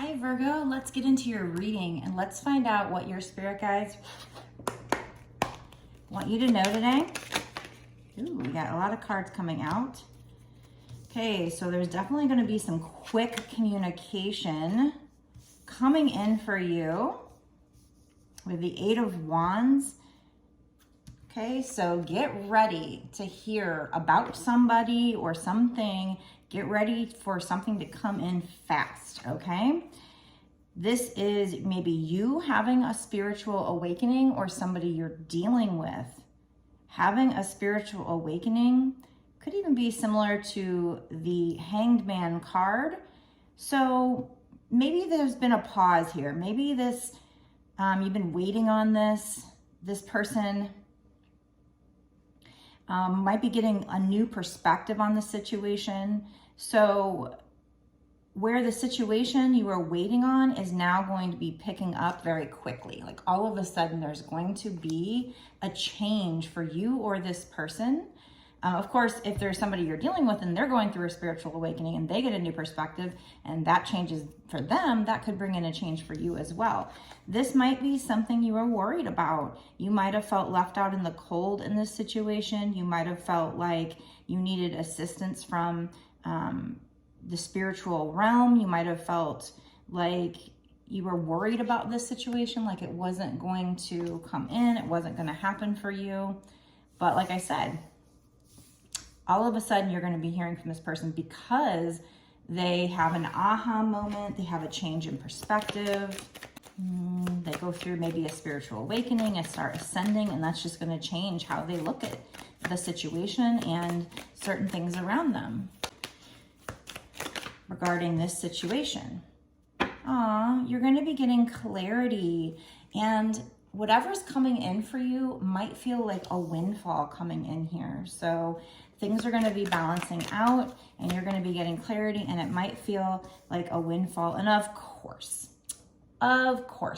Hi Virgo, let's get into your reading and let's find out what your spirit guides want you to know today. Ooh, we got a lot of cards coming out. Okay, so there's definitely going to be some quick communication coming in for you with the Eight of Wands. Okay, so get ready to hear about somebody or something. Get ready for something to come in fast, okay? This is maybe you having a spiritual awakening or somebody you're dealing with. Having a spiritual awakening could even be similar to the Hanged Man card. So maybe there's been a pause here. Maybe this, you've been waiting on this. This person might be getting a new perspective on the situation. So where the situation you were waiting on is now going to be picking up very quickly. Like all of a sudden there's going to be a change for you or this person. Of course, if there's somebody you're dealing with and they're going through a spiritual awakening and they get a new perspective and that changes for them, that could bring in a change for you as well. This might be something you were worried about. You might have felt left out in the cold in this situation. You might have felt like you needed assistance from the spiritual realm. You might have felt like you were worried about this situation, like it wasn't going to come in, it wasn't going to happen for you. But like I said, all of a sudden you're going to be hearing from this person because they have an aha moment, they have a change in perspective, they go through maybe a spiritual awakening and start ascending, and that's just going to change how they look at the situation and certain things around them regarding this situation. You're going to be getting clarity, and whatever's coming in for you might feel like a windfall coming in here. So things are going to be balancing out and you're going to be getting clarity, and it might feel like a windfall. And of course,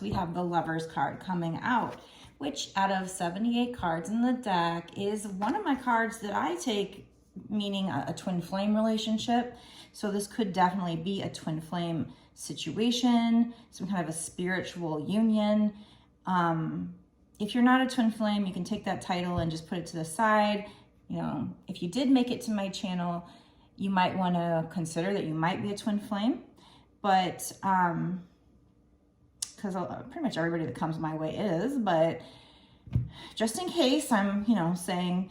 we have the Lovers card coming out, which out of 78 cards in the deck is one of my cards that I take, meaning a twin flame relationship. So this could definitely be a twin flame situation, some kind of a spiritual union. If you're not a twin flame, you can take that title and just put it to the side. You know, if you did make it to my channel, you might want to consider that you might be a twin flame. But because pretty much everybody that comes my way is, but just in case, I'm, saying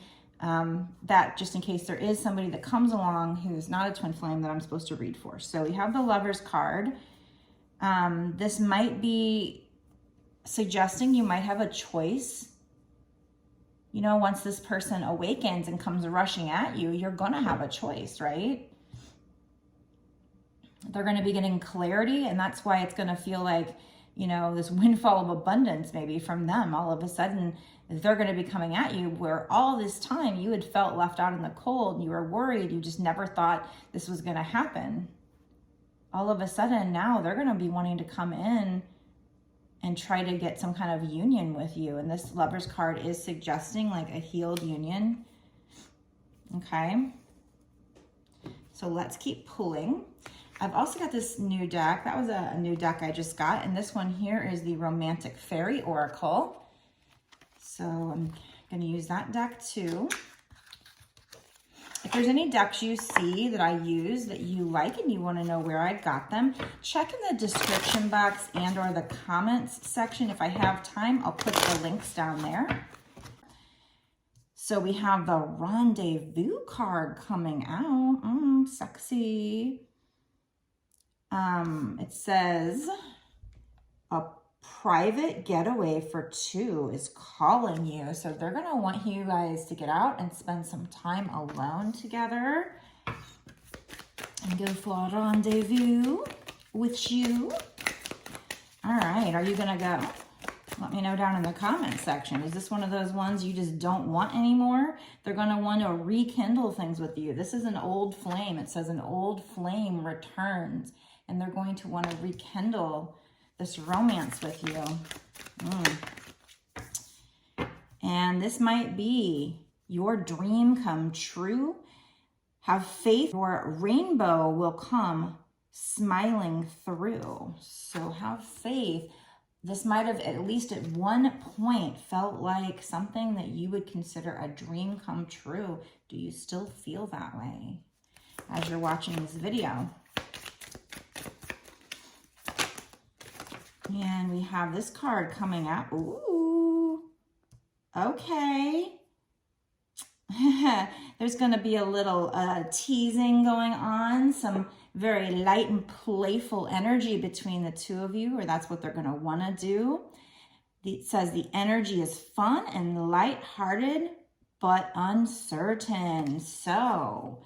that just in case there is somebody that comes along who's not a twin flame that I'm supposed to read for. So we have the Lovers card. This might be suggesting you might have a choice. Once this person awakens and comes rushing at you, you're going to have a choice, right? They're going to be getting clarity, and that's why it's going to feel like, this windfall of abundance maybe from them. All of a sudden, they're going to be coming at you where all this time you had felt left out in the cold. You were worried. You just never thought this was going to happen. All of a sudden, now they're going to be wanting to come in and try to get some kind of union with you. And this Lovers card is suggesting like a healed union. Okay. So let's keep pulling. I've also got this new deck. That was a new deck I just got. And this one here is the Romantic Fairy Oracle. So I'm going to use that deck too. If there's any decks you see that I use that you like and you want to know where I got them, check in the description box and or the comments section. If I have time, I'll put the links down there. So we have the Rendezvous card coming out. Sexy. It says a private getaway for two is calling you. So they're going to want you guys to get out and spend some time alone together and go for a rendezvous with you. All right. Are you going to go? Let me know down in the comments section. Is this one of those ones you just don't want anymore? They're going to want to rekindle things with you. This is an old flame. It says an old flame returns, and they're going to want to rekindle this romance with you. And this might be your dream come true. Have faith, your rainbow will come smiling through. So have faith. This might have, at least at one point, felt like something that you would consider a dream come true. Do you still feel that way as you're watching this video? And we have this card coming up. Ooh, okay. There's going to be a little teasing going on, some very light and playful energy between the two of you, or that's what they're going to want to do. It says the energy is fun and lighthearted, but uncertain. So,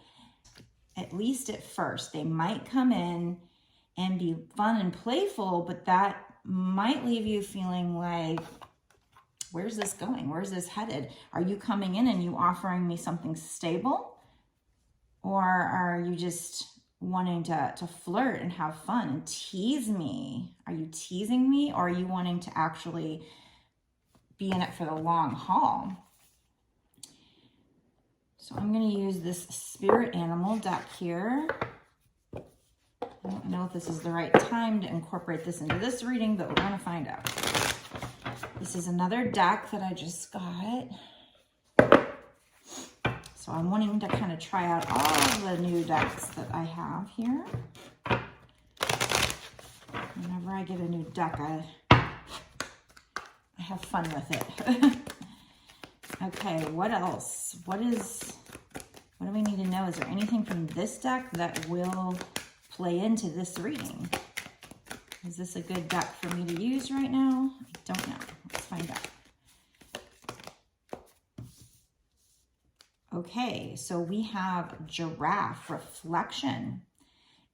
at least at first, they might come in and be fun and playful, but that might leave you feeling like, where's this going? Where's this headed? Are you coming in and you offering me something stable? Or are you just wanting to flirt and have fun and tease me? Are you teasing me, or are you wanting to actually be in it for the long haul? So I'm going to use this spirit animal deck here. I don't know if this is the right time to incorporate this into this reading, but we're going to find out. This is another deck that I just got. So I'm wanting to kind of try out all the new decks that I have here. Whenever I get a new deck, I have fun with it. Okay, what else? What do we need to know? Is there anything from this deck that will play into this reading? Is this a good deck for me to use right now? I don't know. Let's find out. Okay, so we have Giraffe Reflection.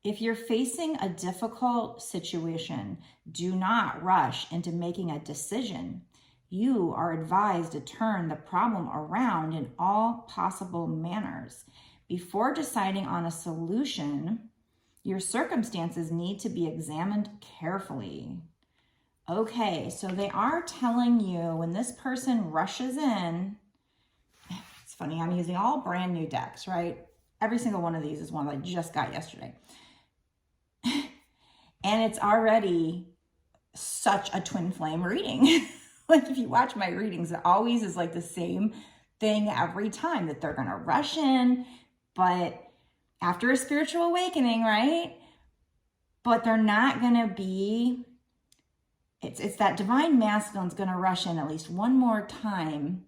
If you're facing a difficult situation, do not rush into making a decision. You are advised to turn the problem around in all possible manners. Before deciding on a solution, your circumstances need to be examined carefully. Okay, so they are telling you when this person rushes in, it's funny, I'm using all brand new decks, right? Every single one of these is one that I just got yesterday. And it's already such a twin flame reading. Like if you watch my readings, it always is like the same thing every time, that they're gonna rush in, but after a spiritual awakening, right? But they're not gonna be, it's that divine masculine's gonna rush in at least one more time,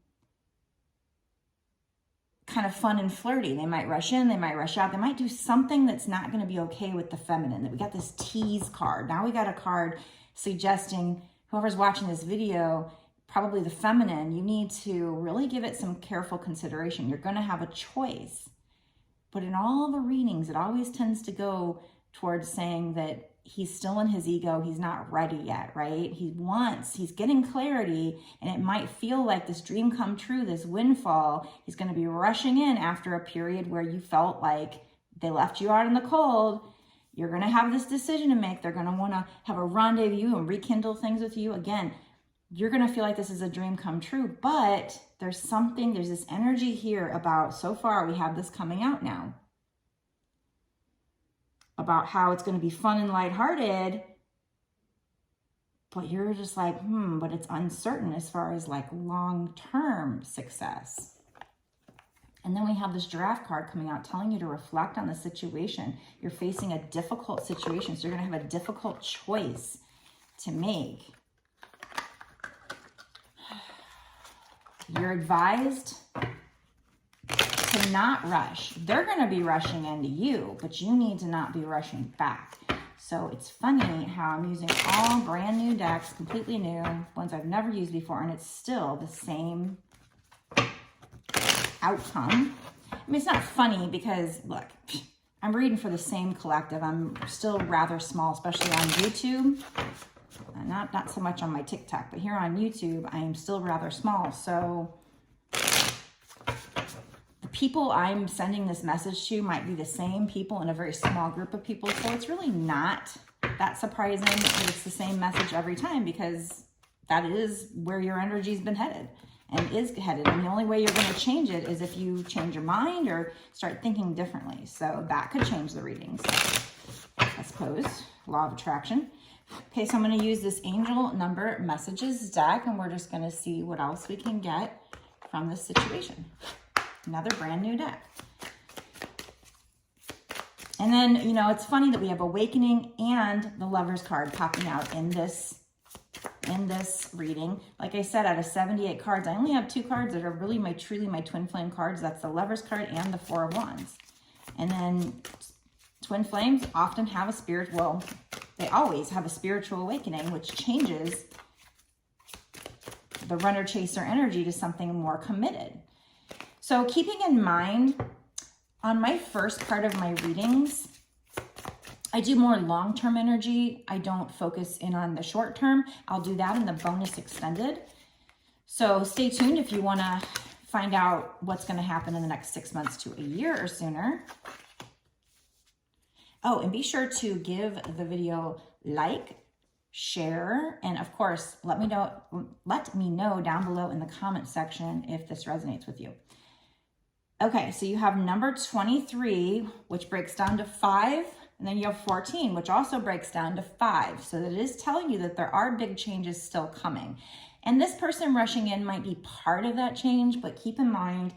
kind of fun and flirty. They might rush in, they might rush out, they might do something that's not gonna be okay with the feminine. We got this Tease card. Now we got a card suggesting whoever's watching this video, probably the feminine, you need to really give it some careful consideration. You're gonna have a choice. But in all the readings, it always tends to go towards saying that he's still in his ego, he's not ready yet, right? He's getting clarity, and it might feel like this dream come true, this windfall. He's gonna be rushing in after a period where you felt like they left you out in the cold. You're gonna have this decision to make. They're gonna wanna have a rendezvous and rekindle things with you. Again, you're gonna feel like this is a dream come true, but there's this energy here about, so far we have this coming out now, about how it's gonna be fun and lighthearted, but you're just like, but it's uncertain as far as like long-term success. And then we have this Giraffe card coming out telling you to reflect on the situation. You're facing a difficult situation, so you're gonna have a difficult choice to make. You're advised to not rush. They're gonna be rushing into you, but you need to not be rushing back. So it's funny how I'm using all brand new decks, completely new, ones I've never used before, and it's still the same outcome. I mean, it's not funny because, look, I'm reading for the same collective. I'm still rather small, especially on YouTube. Not so much on my TikTok, but here on YouTube, I am still rather small. So the people I'm sending this message to might be the same people in a very small group of people. So it's really not that surprising that it's the same message every time, because that is where your energy's been headed and is headed. And the only way you're going to change it is if you change your mind or start thinking differently. So that could change the readings. I suppose, law of attraction. Okay, so I'm going to use this angel number messages deck, and we're just going to see what else we can get from this situation. Another brand new deck. And then, you know, it's funny that we have awakening and the Lover's card popping out in this reading. Like I said, out of 78 cards, I only have 2 cards that are really truly my twin flame cards. That's the Lover's card and the Four of Wands. And then twin flames often have a they always have a spiritual awakening, which changes the runner chaser energy to something more committed. So keeping in mind, on my first part of my readings, I do more long-term energy. I don't focus in on the short term. I'll do that in the bonus extended. So stay tuned if you want to find out what's going to happen in the next 6 months to a year or sooner. Oh, and be sure to give the video like, share, and of course, let me know down below in the comment section if this resonates with you. Okay, so you have number 23, which breaks down to 5, and then you have 14, which also breaks down to 5. So that is telling you that there are big changes still coming. And this person rushing in might be part of that change, but keep in mind,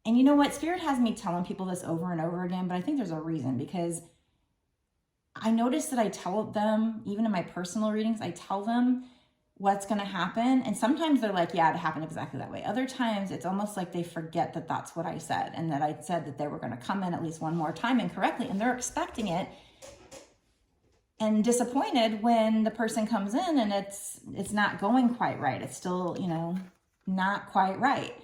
and you know what? Spirit has me telling people this over and over again, but I think there's a reason, because I notice that I tell them, even in my personal readings, I tell them what's going to happen. And sometimes they're like, yeah, it happened exactly that way. Other times it's almost like they forget that that's what I said, and that I said that they were going to come in at least one more time incorrectly, and they're expecting it and disappointed when the person comes in and it's not going quite right. It's still, you know, not quite right.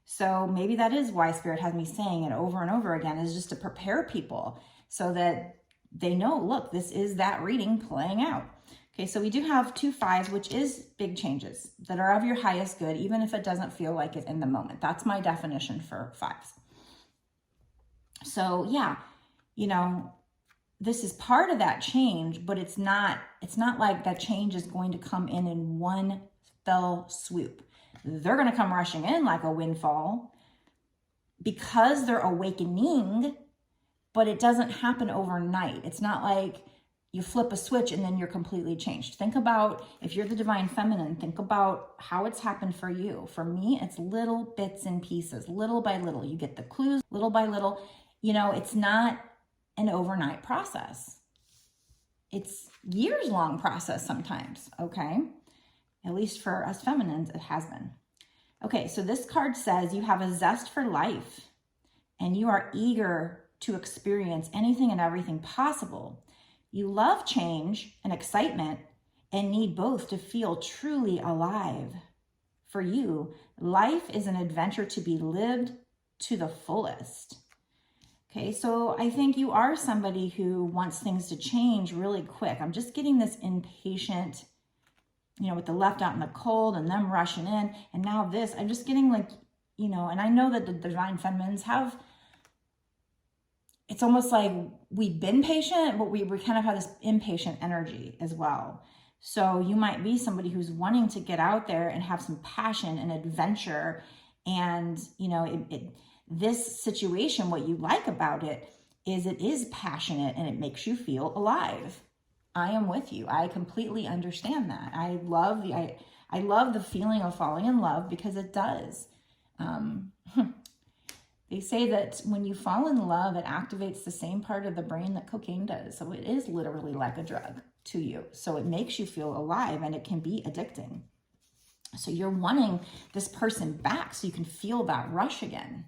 So maybe that is why Spirit has me saying it over and over again, is just to prepare people so that they know, look, this is that reading playing out. Okay, so we do have 2 5s, which is big changes that are of your highest good, even if it doesn't feel like it in the moment. That's my definition for 5s. So yeah, you know, this is part of that change, but it's not like that change is going to come in one fell swoop. They're going to come rushing in like a windfall because they're awakening, but it doesn't happen overnight. It's not like you flip a switch and then you're completely changed. Think about, if you're the divine feminine, think about how it's happened for you. For me, it's little bits and pieces, little by little. You get the clues little by little. You know, it's not an overnight process. It's years-long process sometimes, okay? At least for us feminines, it has been. Okay, so this card says you have a zest for life and you are eager to experience anything and everything possible. You love change and excitement and need both to feel truly alive. For you, life is an adventure to be lived to the fullest. Okay, so I think you are somebody who wants things to change really quick. I'm just getting this impatient, you know, with the left out in the cold and them rushing in. And now this, I'm just getting like, you know, and I know that the divine feminines have, it's almost like we've been patient, but we kind of have this impatient energy as well. So you might be somebody who's wanting to get out there and have some passion and adventure. And, you know, this situation, what you like about it is passionate and it makes you feel alive. I am with you. I completely understand that. I love the feeling of falling in love because it does. They say that when you fall in love, it activates the same part of the brain that cocaine does. So it is literally like a drug to you. So it makes you feel alive and it can be addicting. So you're wanting this person back so you can feel that rush again.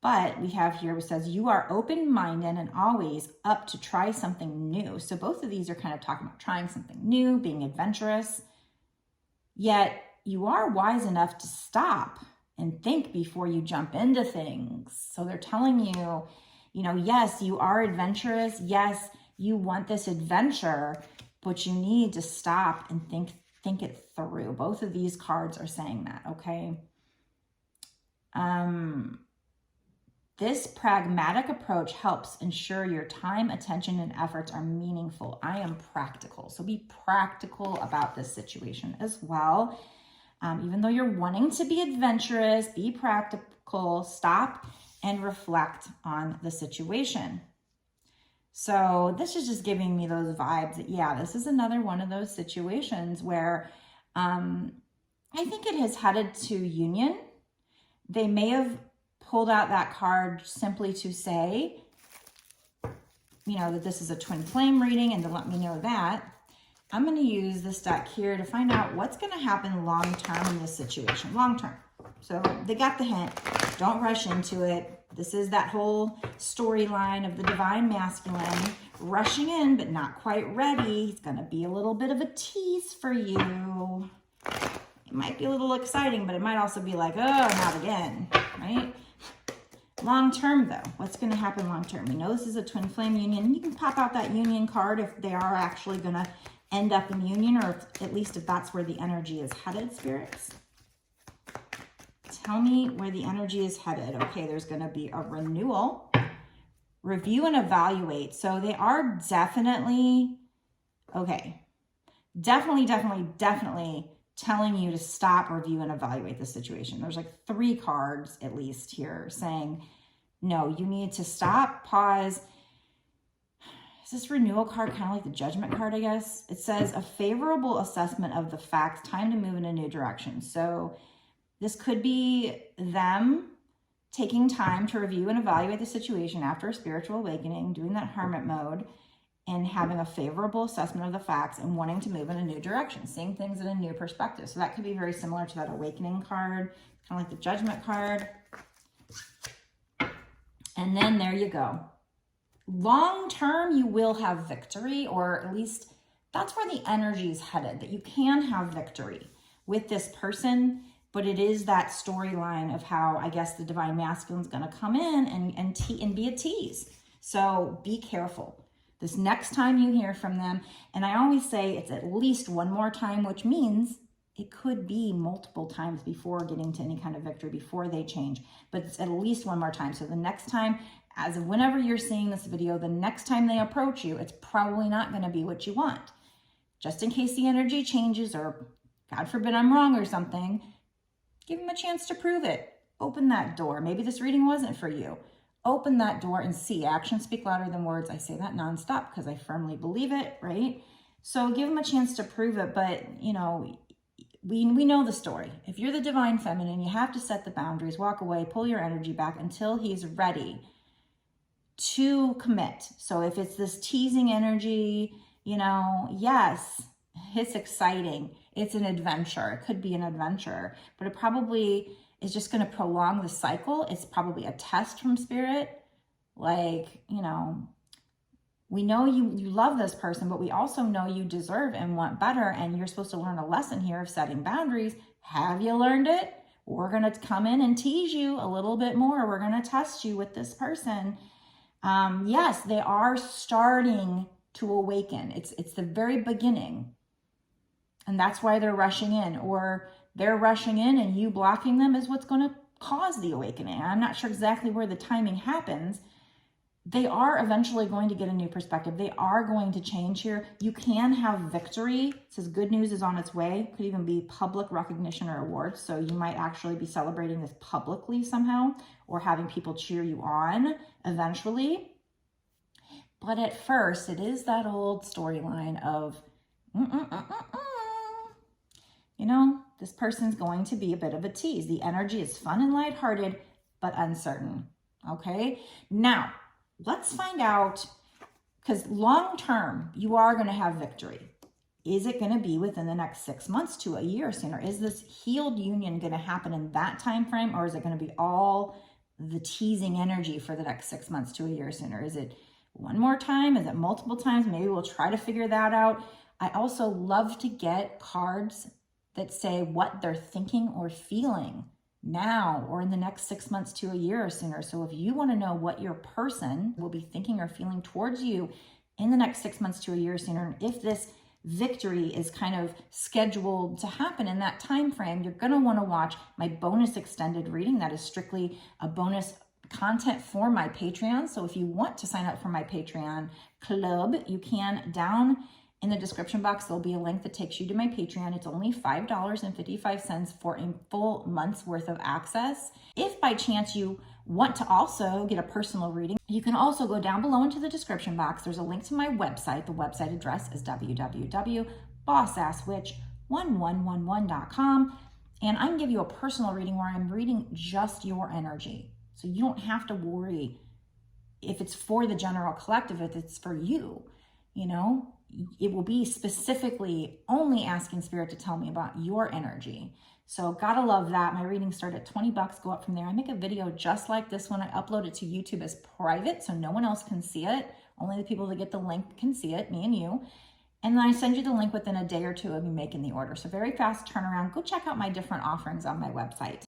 But we have here, it says, you are open-minded and always up to try something new. So both of these are kind of talking about trying something new, being adventurous. Yet you are wise enough to stop and think before you jump into things. So they're telling you, you know, yes, you are adventurous. Yes, you want this adventure, but you need to stop and think it through. Both of these cards are saying that, okay? This pragmatic approach helps ensure your time, attention, and efforts are meaningful. I am practical, so be practical about this situation as well. Even though you're wanting to be adventurous, be practical, stop and reflect on the situation. So this is just giving me those vibes that, yeah, this is another one of those situations where I think it has headed to union. They may have pulled out that card simply to say, you know, that this is a twin flame reading and to let me know that. I'm going to use this deck here to find out what's going to happen long term in this situation. Long term. So they got the hint. Don't rush into it. This is that whole storyline of the divine masculine rushing in, but not quite ready. It's going to be a little bit of a tease for you. It might be a little exciting, but it might also be like, oh, not again, right? Long term, though, what's going to happen long term? We know this is a twin flame union. You can pop out that union card if they are actually going to end up in union, or if, at least if that's where the energy is headed, spirits. Tell me where the energy is headed. Okay, there's going to be a renewal, review and evaluate. So they are definitely, okay, definitely telling you to stop, review, and evaluate the situation. There's like 3 cards at least here saying, no, you need to stop, pause. Is this renewal card kind of like the judgment card, I guess? It says a favorable assessment of the facts, time to move in a new direction. So this could be them taking time to review and evaluate the situation after a spiritual awakening, doing that hermit mode, and having a favorable assessment of the facts and wanting to move in a new direction, seeing things in a new perspective. So that could be very similar to that awakening card, kind of like the judgment card. And then there you go. Long term, you will have victory, or at least that's where the energy is headed, that you can have victory with this person, but it is that storyline of how, I guess, the divine masculine is going to come in and be a tease. So be careful. This next time you hear from them, and I always say it's at least one more time, which means it could be multiple times before getting to any kind of victory, before they change, but it's at least one more time. So the next time, as of whenever you're seeing this video, the next time they approach you, it's probably not going to be what you want. Just in case the energy changes, or God forbid I'm wrong or something, give them a chance to prove it. Open that door. Maybe this reading wasn't for you. Open that door and see. Actions speak louder than words. I say that nonstop because I firmly believe it, right? So give them a chance to prove it. But, you know, we know the story. If you're the divine feminine, you have to set the boundaries, walk away, pull your energy back until he's ready to commit. So if it's this teasing energy, you know, yes, it's exciting. It's an adventure. It could be an adventure, but it probably is just going to prolong the cycle. It's probably a test from spirit. Like, you know, we know you love this person, but we also know you deserve and want better. And you're supposed to learn a lesson here of setting boundaries. Have you learned it? We're going to come in and tease you a little bit more. We're going to test you with this person. Yes, they are starting to awaken. It's the very beginning. And that's why they're rushing in, or they're rushing in and you blocking them is what's going to cause the awakening. I'm not sure exactly where the timing happens. They are eventually going to get a new perspective. They are going to change here. You can have victory. It says good news is on its way. Could even be public recognition or awards. So you might actually be celebrating this publicly somehow, or having people cheer you on eventually. But at first, it is that old storyline of, you know, this person's going to be a bit of a tease. The energy is fun and lighthearted, but uncertain. Okay? Now, let's find out, because long term, you are going to have victory. Is it going to be within the next 6 months to a year sooner? Is this healed union going to happen in that time frame, or is it going to be all the teasing energy for the next 6 months to a year sooner? Is it one more time? Is it multiple times? Maybe we'll try to figure that out. I also love to get cards that say what they're thinking or feeling now or in the next 6 months to a year or sooner. So if you want to know what your person will be thinking or feeling towards you in the next 6 months to a year or sooner, and if this victory is kind of scheduled to happen in that time frame, you're going to want to watch my bonus extended reading. That is strictly a bonus content for my Patreon. So if you want to sign up for my Patreon club, you can. Down in the description box, there'll be a link that takes you to my Patreon. It's only $5.55 for a full month's worth of access. If by chance you want to also get a personal reading, you can also go down below into the description box. There's a link to my website. The website address is www.bossasswitch1111.com. And I can give you a personal reading where I'm reading just your energy. So you don't have to worry if it's for the general collective, if it's for you, you know, it will be specifically only asking Spirit to tell me about your energy. So gotta love that. My readings start at 20 bucks, go up from there. I make a video just like this one. I upload it to YouTube as private so no one else can see it. Only the people that get the link can see it, me and you. And then I send you the link within a day or two of me making the order. So very fast turnaround. Go check out my different offerings on my website.